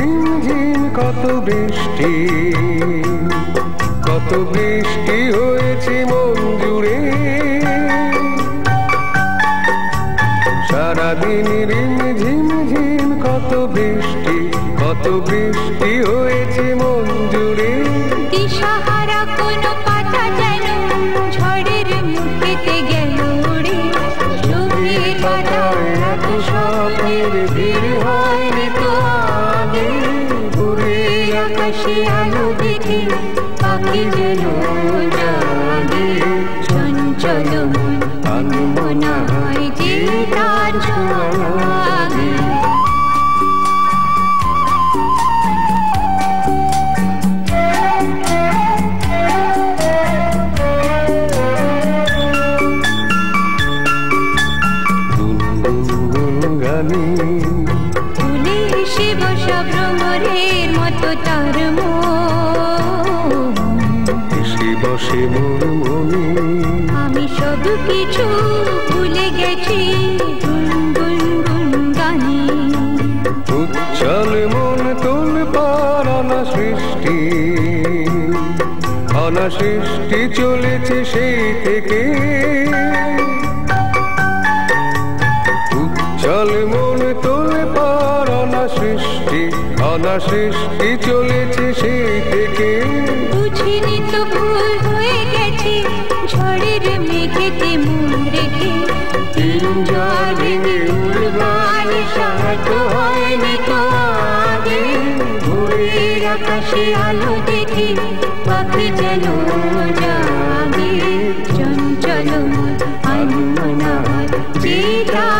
ঝিমঝিম কত বৃষ্টি হয়েছে মন জুড়ে। সারাদিন ঝিমঝিম কত বৃষ্টি হয়েছে মন জুড়ে। দিশাহারা কোনো পাতা যেন ঝড়ের মুখেতে গেল রে। চোখের পাতায় এত স্বপ্নের ভিড় হয়নি তো আগে। ভোরের আকাশে আলো দেখে পাখি যেন জাগে। চঞ্চল মন আনমনা হয় যে তার ছোঁয়া লাগে। ফুলে এসে বসা ভ্রমরের মতো তার এসে বসে মোর মনে। আমি সব কিছু ভুলে গেছি গুনগুন গুন গানে। উচ্ছল মন তোল পার অনাসৃষ্টি চলেছে সেই থেকে। উচ্ছল মন তোল পার অনাসৃষ্টি চলেছে সেই থেকে। বুঝিনি তো ভুল হয়ে গেছে ঝড়ের মেঘেতে মন রেখে। জল ভেঙে উড়বার সাহস হয়নি তো আগে। ভোরের আকাশে আলো দেখে পাখি যেন জাগে। চঞ্চল মন আনমনা হয় যে তার